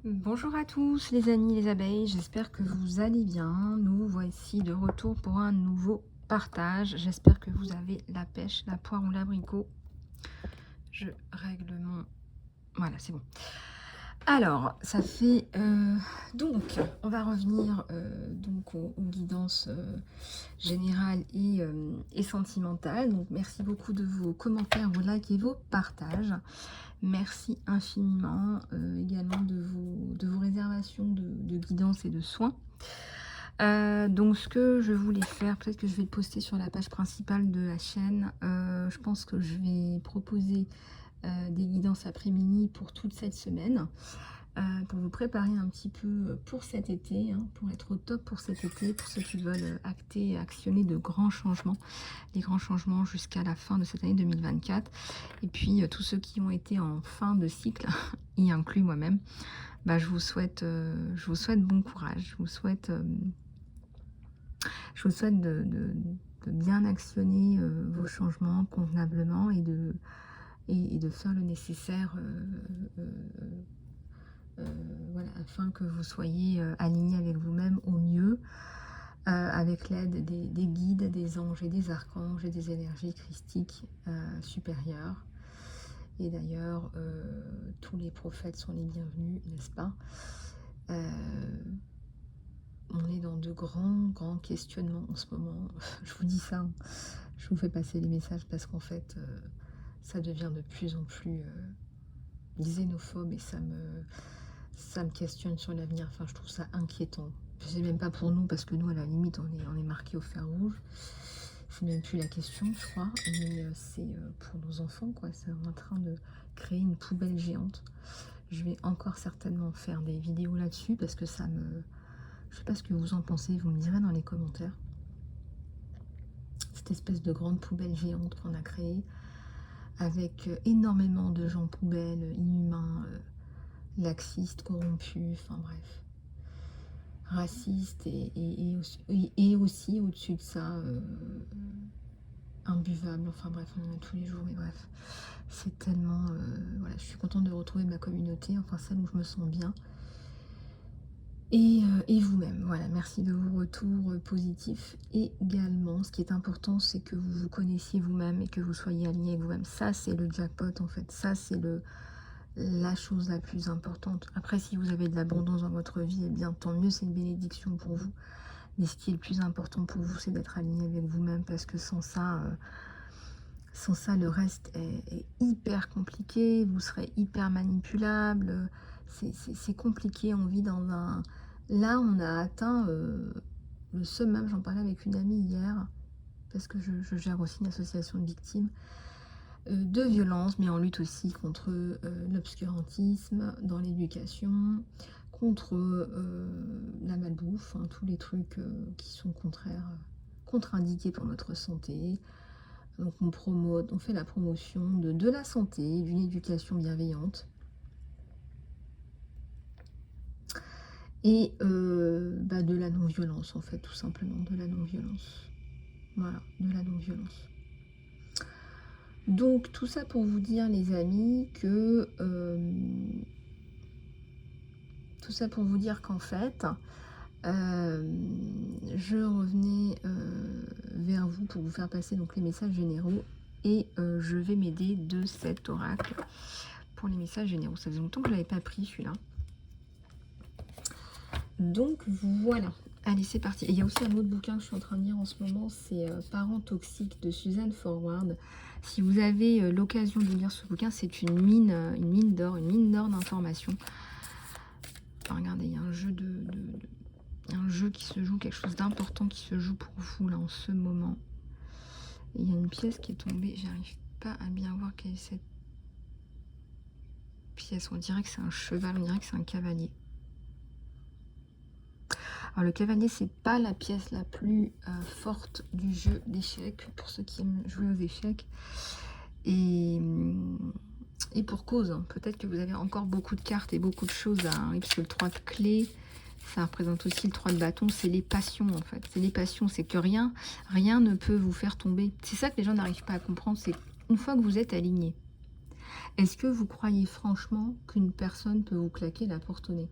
Bonjour à tous les amis, les abeilles, j'espère que vous allez bien. Nous voici de retour pour un nouveau partage. J'espère que vous avez la pêche, la poire ou l'abricot. Je règle mon... Voilà, c'est bon. Alors, ça fait... donc, on va revenir donc aux guidances générales et sentimentales. Donc, merci beaucoup de vos commentaires, vos likes et vos partages. Merci infiniment également de vos réservations de guidance et de soins. Donc ce que je voulais faire, peut-être que je vais le poster sur la page principale de la chaîne. Je pense que je vais proposer des guidances après-midi pour toute cette semaine. Pour vous préparer un petit peu pour cet été, hein, pour être au top pour cet été, pour ceux qui veulent acter et actionner de grands changements, les grands changements jusqu'à la fin de cette année 2024. Et puis tous ceux qui ont été en fin de cycle, y inclus moi-même, bah, je vous souhaite bon courage, je vous souhaite de bien actionner vos changements convenablement et de faire le nécessaire voilà, afin que vous soyez aligné avec vous-même au mieux, avec l'aide des guides, des anges et des archanges et des énergies christiques supérieures. Et d'ailleurs, tous les prophètes sont les bienvenus, n'est-ce pas? On est dans de grands questionnements en ce moment. Je vous dis ça, hein. Je vous fais passer les messages parce qu'en fait, ça devient de plus en plus xénophobe et ça me questionne sur l'avenir. Enfin, je trouve ça inquiétant. Je sais même pas pour nous, parce que nous, à la limite, on est marqué au fer rouge. C'est même plus la question, je crois, mais c'est pour nos enfants, quoi. C'est en train de créer une poubelle géante. Je vais encore certainement faire des vidéos là-dessus, parce que ça me... Je sais pas ce que vous en pensez, vous me direz dans les commentaires. Cette espèce de grande poubelle géante qu'on a créée, avec énormément de gens poubelles, inhumains, laxistes, corrompus, enfin bref, racistes et aussi au-dessus de ça, imbuvables, enfin bref, on en a tous les jours, mais bref, c'est tellement, voilà, je suis contente de retrouver ma communauté, enfin celle où je me sens bien, et vous-même, voilà, merci de vos retours positifs. Également, ce qui est important, c'est que vous vous connaissiez vous-même et que vous soyez aligné avec vous-même. Ça, c'est le jackpot, en fait, ça, c'est la chose la plus importante. Après, si vous avez de l'abondance dans votre vie, eh bien tant mieux, c'est une bénédiction pour vous. Mais ce qui est le plus important pour vous, c'est d'être aligné avec vous-même, parce que sans ça, le reste est hyper compliqué, vous serez hyper manipulable, c'est compliqué, on vit dans un... Là, on a atteint le summum, j'en parlais avec une amie hier, parce que je gère aussi une association de victimes, de violence, mais en lutte aussi contre l'obscurantisme dans l'éducation, contre la malbouffe, hein, tous les trucs qui sont contraires, contre-indiqués pour notre santé. Donc on fait la promotion de la santé, d'une éducation bienveillante. Et de la non-violence, en fait, tout simplement, de la non-violence. Voilà, de la non-violence. Donc tout ça pour vous dire, les amis, que tout ça pour vous dire qu'en fait, je revenais vers vous pour vous faire passer donc les messages généraux, et je vais m'aider de cet oracle pour les messages généraux. Ça faisait longtemps que je l'avais pas pris, celui-là. Donc voilà. Allez, c'est parti. Et il y a aussi un autre bouquin que je suis en train de lire en ce moment, c'est Parents toxiques de Suzanne Forward. Si vous avez l'occasion de lire ce bouquin, c'est une mine d'or d'informations. Enfin, regardez, il y a un jeu qui se joue, quelque chose d'important qui se joue pour vous là en ce moment. Et il y a une pièce qui est tombée, j'arrive pas à bien voir quelle est cette pièce. On dirait que c'est un cheval, on dirait que c'est un cavalier. Alors le cavalier, c'est pas la pièce la plus forte du jeu d'échecs, pour ceux qui aiment jouer aux échecs. Et pour cause, hein. Peut-être que vous avez encore beaucoup de cartes et beaucoup de choses à... Oui, parce que le 3 de clé, ça représente aussi le 3 de bâton, c'est les passions en fait. C'est les passions, c'est que rien ne peut vous faire tomber. C'est ça que les gens n'arrivent pas à comprendre, c'est une fois que vous êtes aligné, Est-ce que vous croyez franchement qu'une personne peut vous claquer la porte au nez?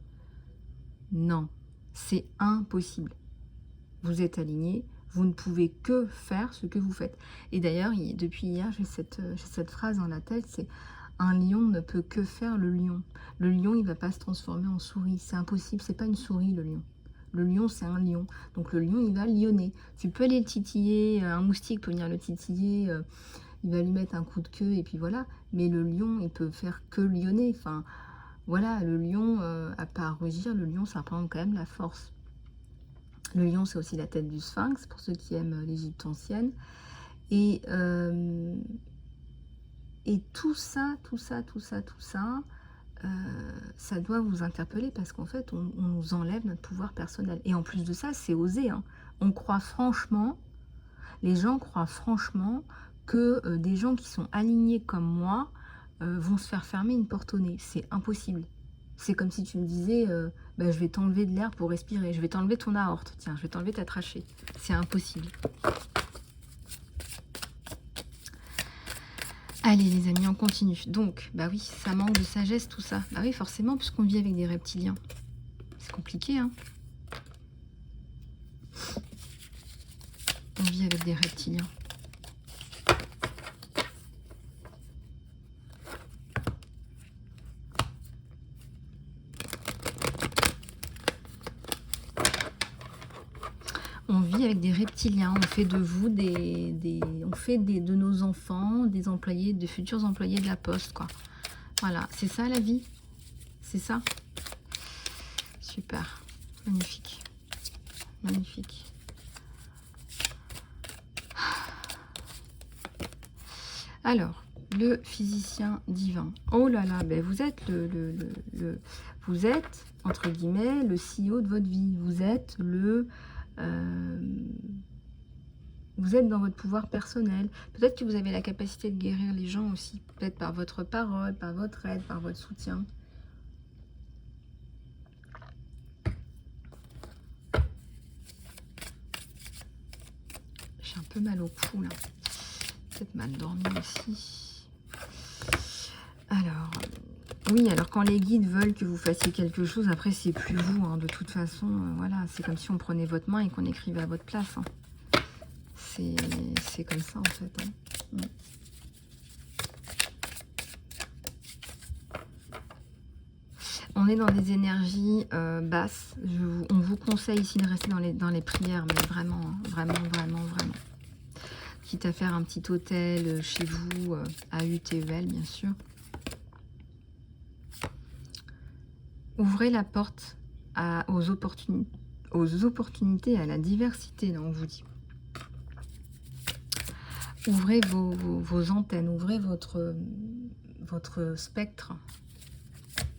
Non, c'est impossible. Vous êtes aligné, vous ne pouvez que faire ce que vous faites. Et d'ailleurs, depuis hier, j'ai cette phrase dans la tête, c'est: un lion ne peut que faire le lion. Le lion, il ne va pas se transformer en souris, c'est impossible, c'est pas une souris le lion. Le lion, c'est un lion. Donc le lion, il va lionner. Tu peux aller le titiller, un moustique peut venir le titiller, il va lui mettre un coup de queue et puis voilà. Mais le lion, il peut faire que lionner. Enfin, voilà, le lion, à part rugir, le lion, ça représente quand même la force. Le lion, c'est aussi la tête du sphinx, pour ceux qui aiment l'Égypte ancienne. Et tout ça, ça doit vous interpeller parce qu'en fait, on nous enlève notre pouvoir personnel. Et en plus de ça, c'est osé, hein. On croit franchement, les gens croient franchement que des gens qui sont alignés comme moi vont se faire fermer une porte au nez. C'est impossible. C'est comme si tu me disais, bah, je vais t'enlever de l'air pour respirer, je vais t'enlever ton aorte, tiens, je vais t'enlever ta trachée. C'est impossible. Allez les amis, on continue. Donc, bah oui, ça manque de sagesse tout ça. Bah oui, forcément, puisqu'on vit avec des reptiliens. C'est compliqué, hein. On vit avec des reptiliens. On vit avec des reptiliens, on fait de vous de nos enfants, des employés, de futurs employés de la poste, quoi. Voilà, c'est ça la vie. C'est ça. Super. Magnifique. Magnifique. Alors, le physicien divin. Oh là là, ben vous êtes vous êtes, entre guillemets, le CEO de votre vie. Vous êtes vous êtes dans votre pouvoir personnel. Peut-être que vous avez la capacité de guérir les gens aussi. Peut-être par votre parole, par votre aide, par votre soutien. J'ai un peu mal au cou là. Peut-être mal dormi aussi. Alors, oui, alors quand les guides veulent que vous fassiez quelque chose, après c'est plus vous, hein, de toute façon, voilà, c'est comme si on prenait votre main et qu'on écrivait à votre place. Hein. C'est comme ça en fait. Hein. On est dans des énergies basses. On vous conseille ici de rester dans les prières, mais vraiment, hein, vraiment. Quitte à faire un petit hôtel chez vous, à UTEL bien sûr. Ouvrez la porte aux opportunités, à la diversité, on vous dit. Ouvrez vos antennes, ouvrez votre spectre.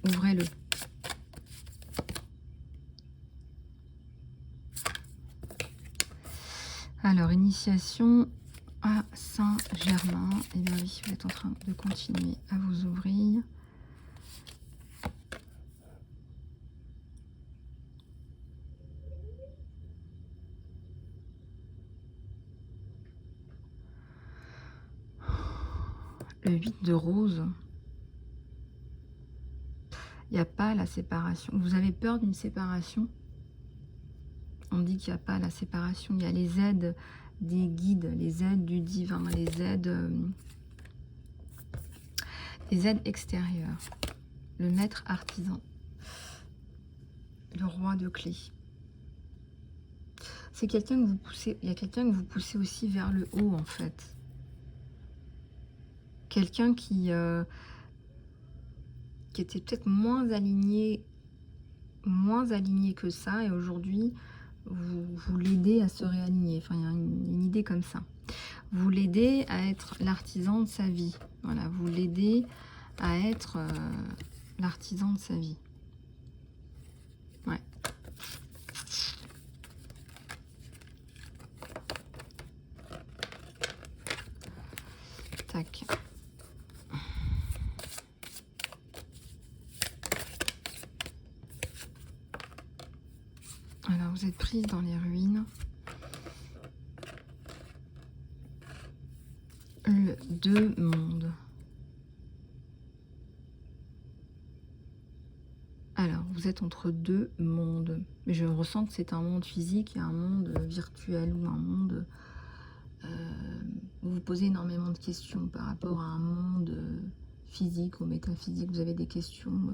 Ouvrez-le. Alors, initiation à Saint-Germain. Et bien oui, vous êtes en train de continuer à vous ouvrir. Le 8 de rose. Il n'y a pas la séparation. Vous avez peur d'une séparation? On dit qu'il n'y a pas la séparation. Il y a les aides des guides, les aides du divin, les aides extérieures. Le maître artisan. Le roi de clés. C'est quelqu'un que vous poussez. Il y a quelqu'un que vous poussez aussi vers le haut en fait. Quelqu'un qui était peut-être moins aligné que ça, et aujourd'hui vous l'aidez à se réaligner. Enfin, il y a une idée comme ça. Vous l'aidez à être l'artisan de sa vie. Voilà, vous l'aidez à être l'artisan de sa vie. Ouais. Tac. Alors, vous êtes prise dans les ruines. Le 2 mondes. Alors, vous êtes entre deux mondes. Mais je ressens que c'est un monde physique et un monde virtuel ou un monde... vous vous posez énormément de questions par rapport à un monde physique ou métaphysique. Vous avez des questions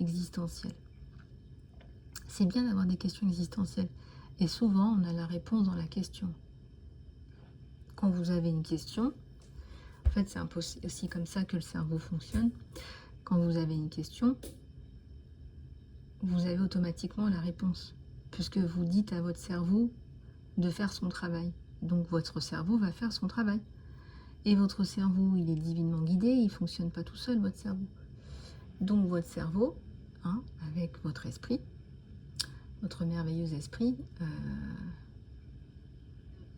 existentielles. C'est bien d'avoir des questions existentielles. Et souvent, on a la réponse dans la question. Quand vous avez une question, en fait, c'est aussi comme ça que le cerveau fonctionne. Quand vous avez une question, vous avez automatiquement la réponse, puisque vous dites à votre cerveau de faire son travail. Donc votre cerveau va faire son travail. Et votre cerveau, il est divinement guidé, il ne fonctionne pas tout seul, votre cerveau. Donc votre cerveau, hein, avec votre esprit, votre merveilleux esprit,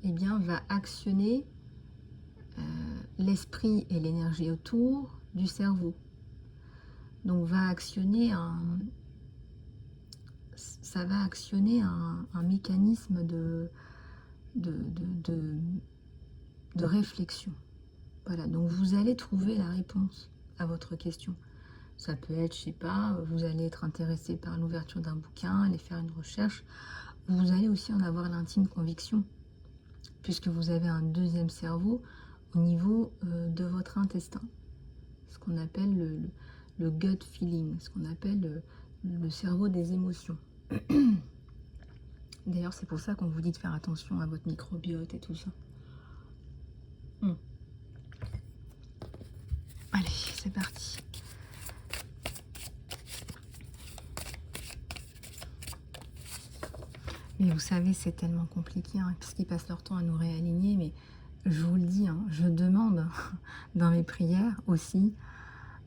eh bien, va actionner l'esprit et l'énergie autour du cerveau. Donc va actionner ça va actionner un mécanisme de réflexion. Voilà, donc vous allez trouver la réponse à votre question. Ça peut être, je sais pas, vous allez être intéressé par l'ouverture d'un bouquin, aller faire une recherche. Vous allez aussi en avoir l'intime conviction, puisque vous avez un deuxième cerveau au niveau de votre intestin. Ce qu'on appelle le gut feeling, ce qu'on appelle le cerveau des émotions. D'ailleurs, c'est pour ça qu'on vous dit de faire attention à votre microbiote et tout ça. Allez, c'est parti. Mais vous savez, c'est tellement compliqué, hein, parce qu'ils passent leur temps à nous réaligner. Mais je vous le dis, hein, je demande dans mes prières aussi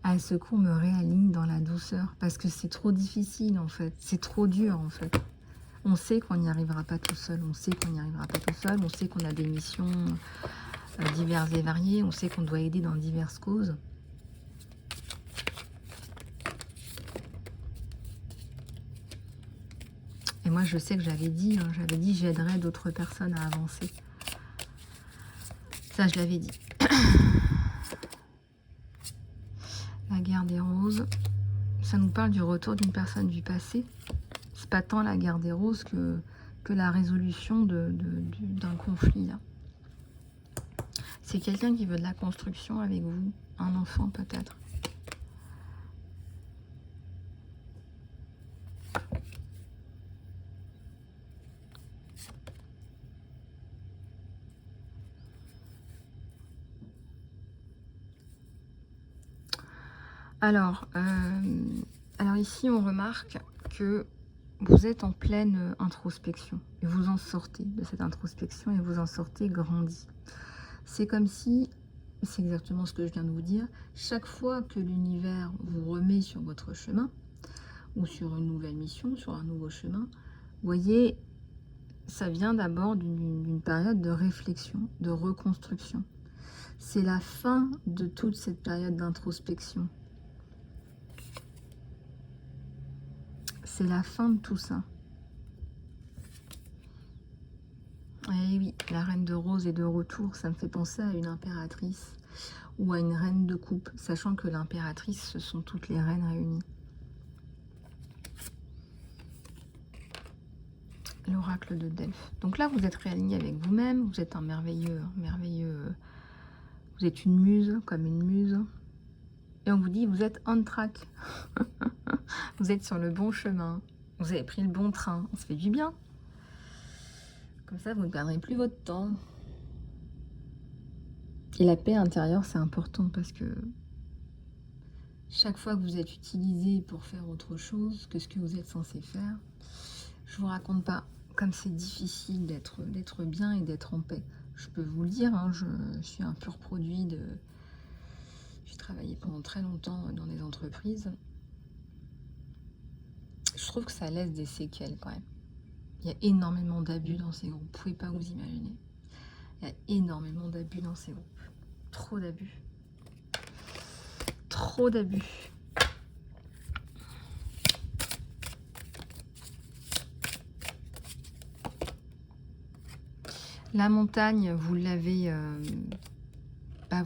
à ce qu'on me réaligne dans la douceur, parce que c'est trop difficile en fait, c'est trop dur en fait. On sait qu'on n'y arrivera pas tout seul, on sait qu'on n'y arrivera pas tout seul, on sait qu'on a des missions diverses et variées, on sait qu'on doit aider dans diverses causes. Et moi je sais que j'avais dit j'aiderais d'autres personnes à avancer. Ça je l'avais dit. La guerre des roses, ça nous parle du retour d'une personne du passé. C'est pas tant la guerre des roses que la résolution d'un conflit là. C'est quelqu'un qui veut de la construction avec vous, un enfant peut-être. Alors ici on remarque que vous êtes en pleine introspection et vous en sortez de cette introspection et vous en sortez grandi. C'est comme si, c'est exactement ce que je viens de vous dire, chaque fois que l'univers vous remet sur votre chemin ou sur une nouvelle mission, sur un nouveau chemin, vous voyez, ça vient d'abord d'une période de réflexion, de reconstruction. C'est la fin de toute cette période d'introspection. C'est la fin de tout ça. Et oui, la reine de rose est de retour. Ça me fait penser à une impératrice ou à une reine de coupe, sachant que l'impératrice, ce sont toutes les reines réunies. L'oracle de Delphes. Donc là, vous êtes réaligné avec vous-même. Vous êtes un merveilleux... Vous êtes une muse, comme une muse. Et on vous dit, vous êtes on track. Vous êtes sur le bon chemin. Vous avez pris le bon train. On se fait du bien. Comme ça, vous ne perdrez plus votre temps. Et la paix intérieure, c'est important parce que chaque fois que vous êtes utilisé pour faire autre chose que ce que vous êtes censé faire, je vous raconte pas comme c'est difficile d'être bien et d'être en paix. Je peux vous le dire, hein, je suis un pur produit de... J'ai travaillé pendant très longtemps dans des entreprises. Je trouve que ça laisse des séquelles quand même. Il y a énormément d'abus dans ces groupes. Vous ne pouvez pas vous imaginer. Il y a énormément d'abus dans ces groupes. Trop d'abus. Trop d'abus. La montagne, vous l'avez...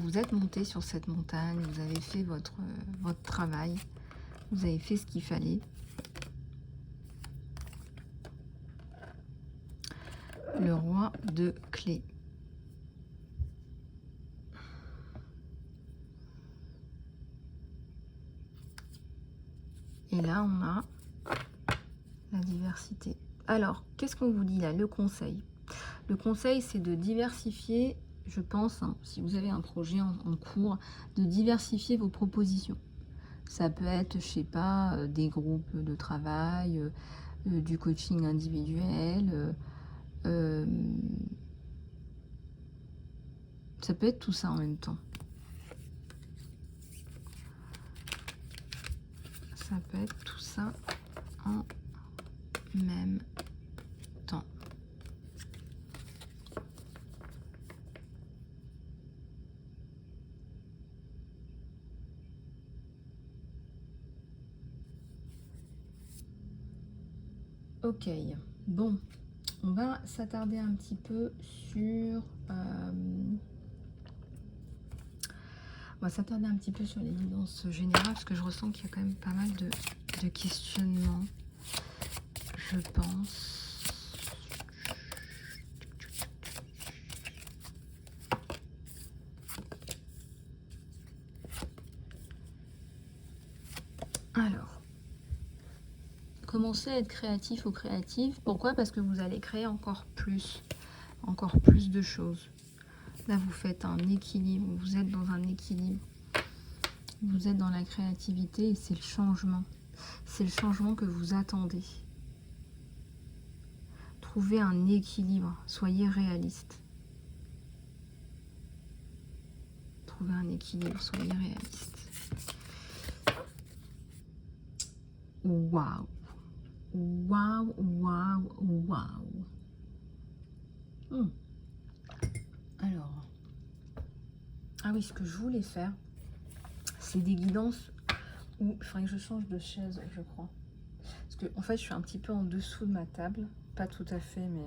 vous êtes monté sur cette montagne. Vous avez fait votre travail. Vous avez fait ce qu'il fallait. Le roi de clés. Et là, on a la diversité. Alors, qu'est-ce qu'on vous dit là? Le conseil. Le conseil, c'est de diversifier, je pense, hein, si vous avez un projet en cours, de diversifier vos propositions. Ça peut être, je sais pas, des groupes de travail, du coaching individuel. Ça peut être tout ça en même temps. Ça peut être tout ça en même temps. Ok, bon, on va s'attarder un petit peu sur... on va s'attarder un petit peu sur l'évidence générale, parce que je ressens qu'il y a quand même pas mal de questionnements, je pense. Alors, commencez à être créatif ou créative. Pourquoi? Parce que vous allez créer encore plus de choses. Là, vous faites un équilibre, vous êtes dans un équilibre. Vous êtes dans la créativité et c'est le changement. C'est le changement que vous attendez. Trouvez un équilibre, soyez réaliste. Trouvez un équilibre, soyez réaliste. Waouh! Waouh, waouh, waouh! Alors, ah oui, ce que je voulais faire, c'est des guidances où il faudrait que je change de chaise, je crois. Parce que en fait, je suis un petit peu en dessous de ma table. Pas tout à fait, mais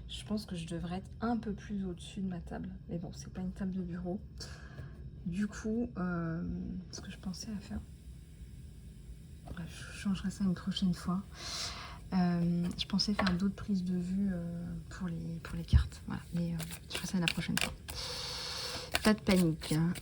je pense que je devrais être un peu plus au-dessus de ma table. Mais bon, c'est pas une table de bureau. Du coup, ce que je pensais à faire... Bref, je changerai ça une prochaine fois. Je pensais faire d'autres prises de vue pour les cartes. Voilà, mais je ferai ça la prochaine fois. Pas de panique. Hein.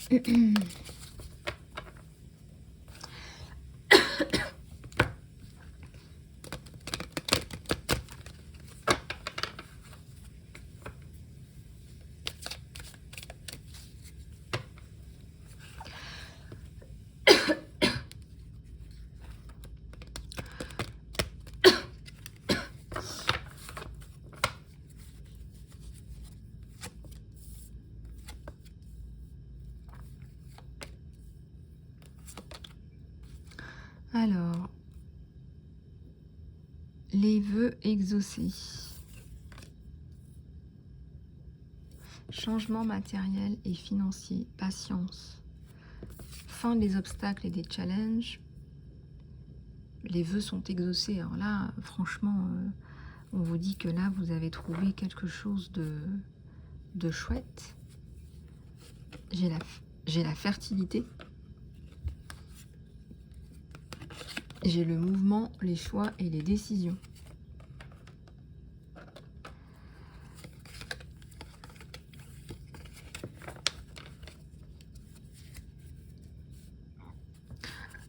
Alors, les vœux exaucés. Changement matériel et financier, patience. Fin des obstacles et des challenges. Les vœux sont exaucés. Alors là, franchement, on vous dit que là, vous avez trouvé quelque chose de chouette. J'ai la fertilité. J'ai le mouvement, les choix et les décisions.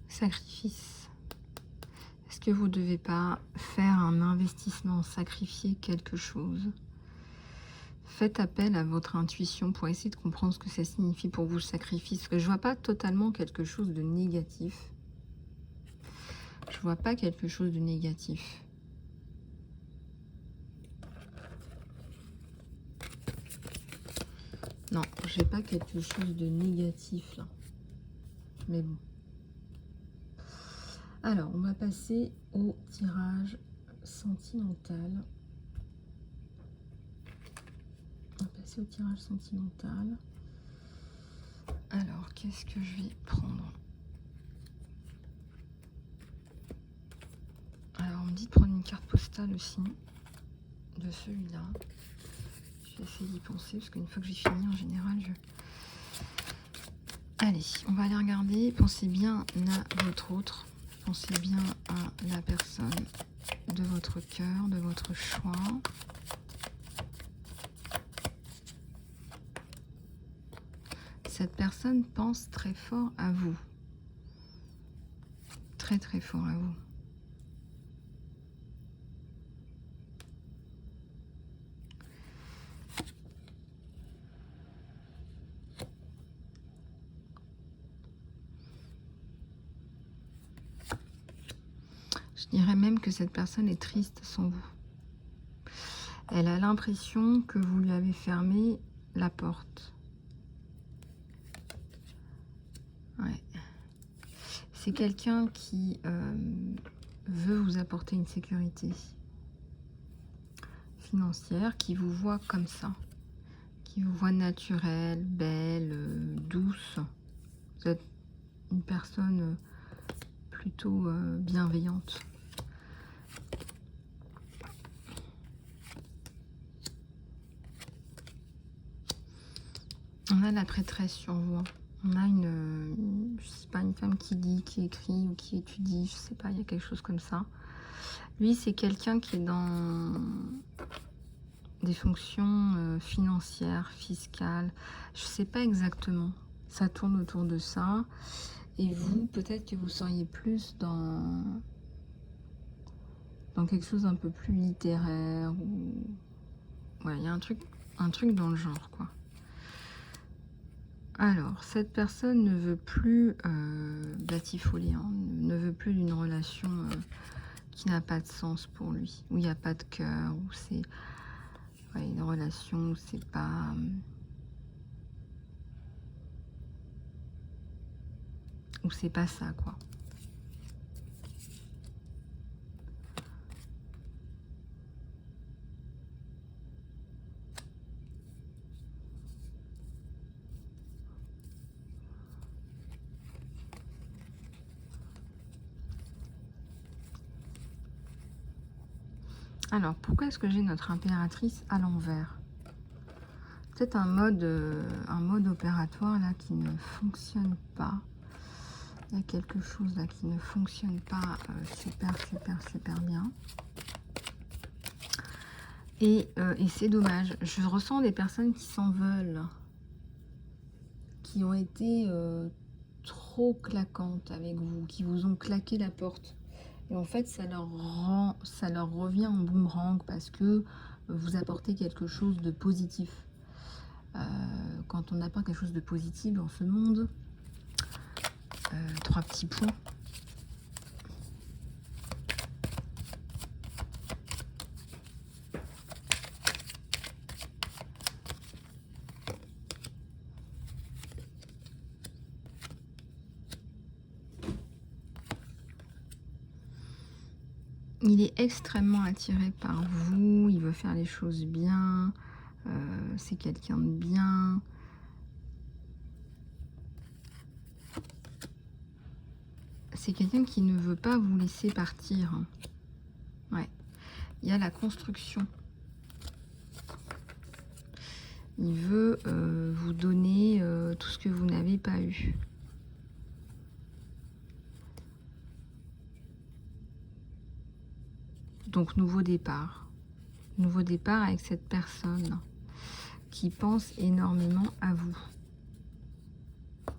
Sacrifice. Est-ce que vous ne devez pas faire un investissement, sacrifier quelque chose? Faites appel à votre intuition pour essayer de comprendre ce que ça signifie pour vous, le sacrifice. Parce que je vois pas totalement quelque chose de négatif. Je vois pas quelque chose de négatif. Non, j'ai pas quelque chose de négatif là. Mais bon. Alors, on va passer au tirage sentimental. On va passer au tirage sentimental. Alors, qu'est-ce que je vais prendre? Alors, on me dit de prendre une carte postale aussi, de celui-là. Je vais essayer d'y penser, parce qu'une fois que j'ai fini, en général, Allez, on va aller regarder. Pensez bien à votre autre. Pensez bien à la personne de votre cœur, de votre choix. Cette personne pense très fort à vous. Très très fort à vous. Je dirais même que cette personne est triste sans vous. Elle a l'impression que vous lui avez fermé la porte. Ouais. C'est quelqu'un qui veut vous apporter une sécurité financière, qui vous voit comme ça, qui vous voit naturelle, belle, douce. Vous êtes une personne plutôt bienveillante. On a la prêtresse sur vous. On a je sais pas, une femme qui lit, qui écrit ou qui étudie, je sais pas, il y a quelque chose comme ça. Lui, c'est quelqu'un qui est dans des fonctions financières, fiscales. Je sais pas exactement. Ça tourne autour de ça. Et vous, peut-être que vous seriez plus dans quelque chose d'un peu plus littéraire. Ou... ouais, il y a un truc dans le genre, quoi. Alors, cette personne ne veut plus batifoler, hein, ne veut plus d'une relation qui n'a pas de sens pour lui, où il n'y a pas de cœur, où c'est une relation où c'est pas... où c'est pas ça, quoi. Alors, pourquoi est-ce que j'ai notre impératrice à l'envers? Peut-être un mode opératoire là qui ne fonctionne pas. Il y a quelque chose là qui ne fonctionne pas super bien. Et c'est dommage. Je ressens des personnes qui s'en veulent, qui ont été trop claquantes avec vous, qui vous ont claqué la porte. Et en fait, ça leur revient en boomerang parce que vous apportez quelque chose de positif. Quand on apporte quelque chose de positif dans ce monde, 3 petits points. Il est extrêmement attiré par vous, il veut faire les choses bien, c'est quelqu'un de bien. C'est quelqu'un qui ne veut pas vous laisser partir. Ouais. Il y a la construction. Il veut vous donner tout ce que vous n'avez pas eu. Donc, nouveau départ. Nouveau départ avec cette personne qui pense énormément à vous.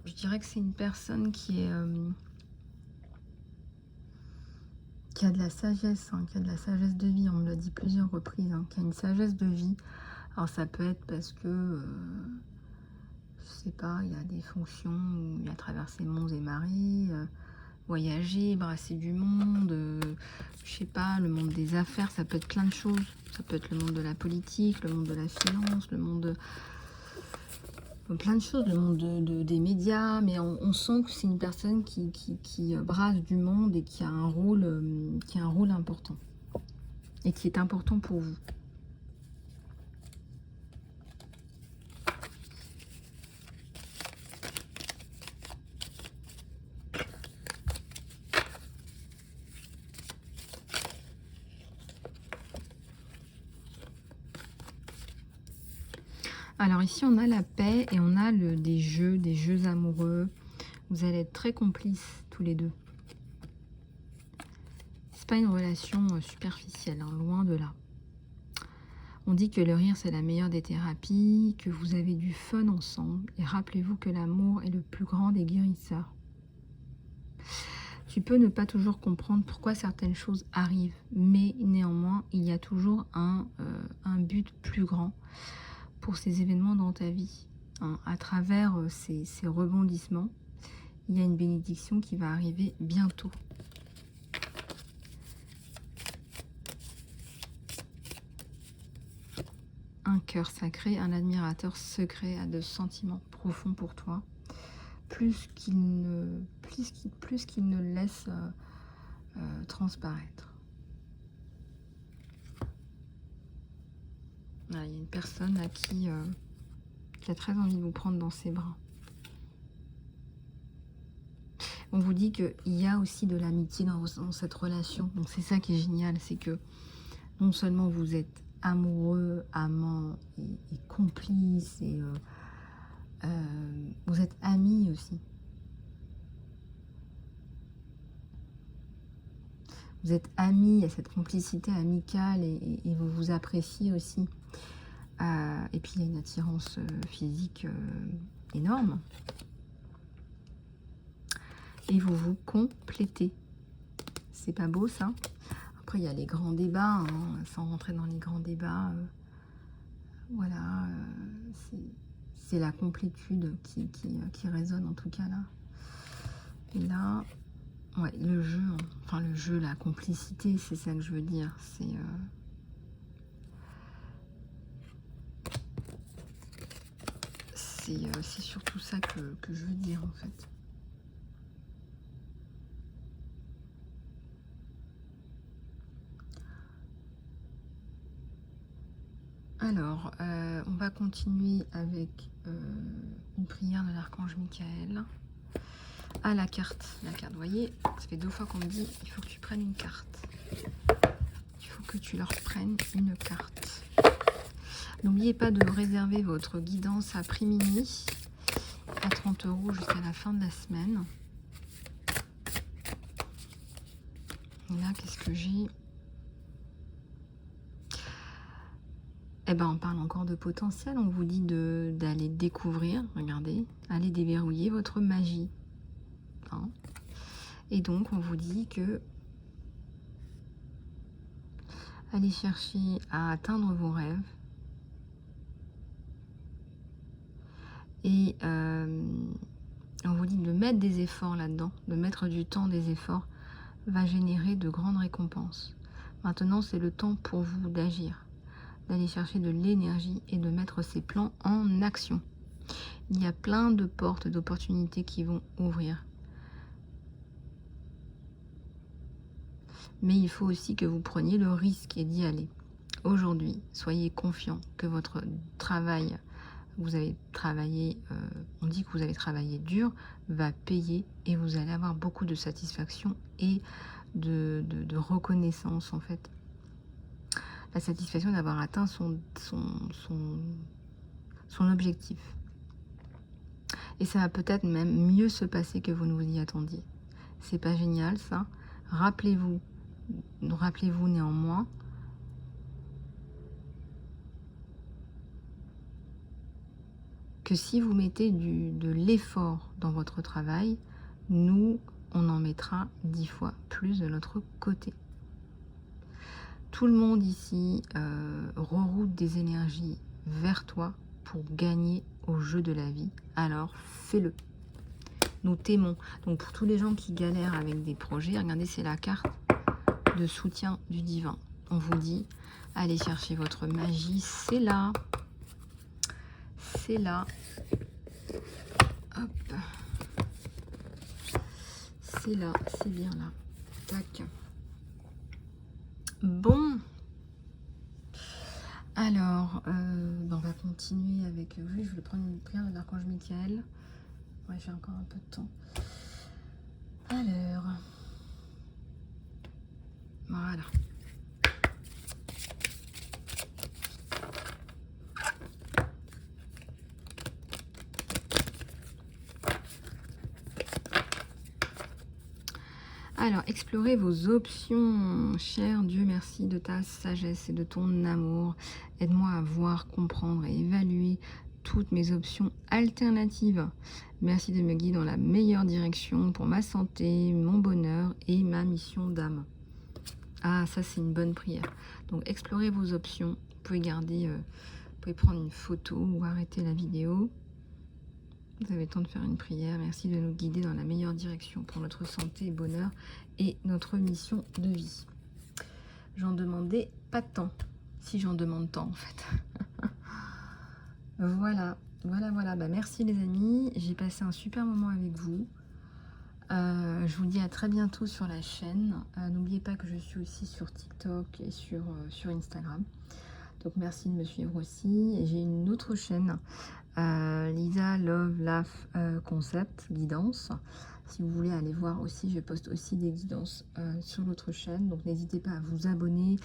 Je dirais que c'est une personne qui est... qui a de la sagesse, hein, qui a de la sagesse de vie, on me l'a dit plusieurs reprises, hein, qui a une sagesse de vie. Alors ça peut être parce que, je sais pas, il y a des fonctions où il a traversé monts et marées, voyager, brasser du monde, je sais pas, le monde des affaires, ça peut être plein de choses. Ça peut être le monde de la politique, le monde de la finance, le monde de... plein de choses, le monde des médias, mais on sent que c'est une personne qui brasse du monde et qui a un rôle important et qui est important pour vous. Alors ici, on a la paix et on a des jeux amoureux. Vous allez être très complices tous les deux. C'est pas une relation superficielle, hein, loin de là. On dit que le rire, c'est la meilleure des thérapies, que vous avez du fun ensemble. Et rappelez-vous que l'amour est le plus grand des guérisseurs. Tu peux ne pas toujours comprendre pourquoi certaines choses arrivent, mais néanmoins, il y a toujours un but plus grand pour ces événements dans ta vie. Hein. À travers ces rebondissements, il y a une bénédiction qui va arriver bientôt. Un cœur sacré, un admirateur secret a de sentiments profonds pour toi, plus qu'il ne laisse transparaître. Là, il y a une personne à qui a très envie de vous prendre dans ses bras. On vous dit qu'il y a aussi de l'amitié dans cette relation. Donc c'est ça qui est génial, c'est que non seulement vous êtes amoureux, amant et complice, et vous êtes amis aussi. Vous êtes amis, il y a cette complicité amicale et vous vous appréciez aussi. Et puis il y a une attirance physique énorme. Et vous vous complétez. C'est pas beau ça? Après il y a les grands débats, hein, sans rentrer dans les grands débats. Voilà, c'est la complétude qui résonne en tout cas là. Et là, ouais, le jeu, enfin le jeu, la complicité, c'est ça que je veux dire. C'est surtout ça que je veux dire en fait. Alors, on va continuer avec une prière de l'archange Michael. Ah, la carte, vous voyez, ça fait 2 fois qu'on me dit, il faut que tu prennes une carte. Il faut que tu leur prennes une carte. N'oubliez pas de réserver votre guidance à prix mini, à 30 € jusqu'à la fin de la semaine. Et là, qu'est-ce que j'ai? Eh ben, on parle encore de potentiel. On vous dit d'aller découvrir, regardez, allez déverrouiller votre magie. Hein. Et donc, on vous dit que allez chercher à atteindre vos rêves. Et on vous dit de mettre des efforts là-dedans, de mettre du temps, des efforts, va générer de grandes récompenses. Maintenant, c'est le temps pour vous d'agir, d'aller chercher de l'énergie et de mettre ces plans en action. Il y a plein de portes, d'opportunités qui vont ouvrir. Mais il faut aussi que vous preniez le risque et d'y aller. Aujourd'hui, soyez confiants que votre travail, vous avez travaillé, on dit que vous avez travaillé dur, va payer et vous allez avoir beaucoup de satisfaction et de reconnaissance en fait. La satisfaction d'avoir atteint son objectif. Et ça va peut-être même mieux se passer que vous ne vous y attendiez. C'est pas génial ça? Rappelez-vous néanmoins que si vous mettez de l'effort dans votre travail, nous, on en mettra 10 fois plus de notre côté. Tout le monde ici reroute des énergies vers toi pour gagner au jeu de la vie. Alors, fais-le. Nous t'aimons. Donc, pour tous les gens qui galèrent avec des projets, regardez, c'est la carte de soutien du divin. On vous dit, allez chercher votre magie, c'est là. C'est là. Hop. C'est là, c'est bien là. Tac. Bon. Alors, on va continuer avec... Oui, je vais prendre une prière de l'archange Michael. Ouais, j'ai encore un peu de temps. Alors... Voilà. Alors, explorez vos options. Cher Dieu, merci de ta sagesse et de ton amour. Aide-moi à voir, comprendre et évaluer toutes mes options alternatives. Merci de me guider dans la meilleure direction pour ma santé, mon bonheur et ma mission d'âme. Ah, ça c'est une bonne prière. Donc, explorez vos options. Vous pouvez garder, vous pouvez prendre une photo ou arrêter la vidéo. Vous avez le temps de faire une prière. Merci de nous guider dans la meilleure direction pour notre santé et bonheur et notre mission de vie. J'en demandais pas tant. Si j'en demande tant en fait. Voilà. Bah, merci les amis. J'ai passé un super moment avec vous. Je vous dis à très bientôt sur la chaîne. N'oubliez pas que je suis aussi sur TikTok et sur Instagram. Donc merci de me suivre aussi. J'ai une autre chaîne. Lisa Love Laugh Concept Guidance. Si vous voulez aller voir aussi, je poste aussi des guidances sur l'autre chaîne. Donc n'hésitez pas à vous abonner.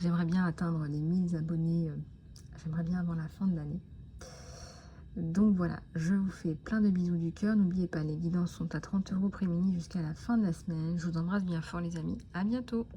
J'aimerais bien atteindre les 1000 abonnés. J'aimerais bien avant la fin de l'année. Donc voilà, je vous fais plein de bisous du cœur. N'oubliez pas, les guidances sont à 30 € prix mini jusqu'à la fin de la semaine. Je vous embrasse bien fort les amis. À bientôt.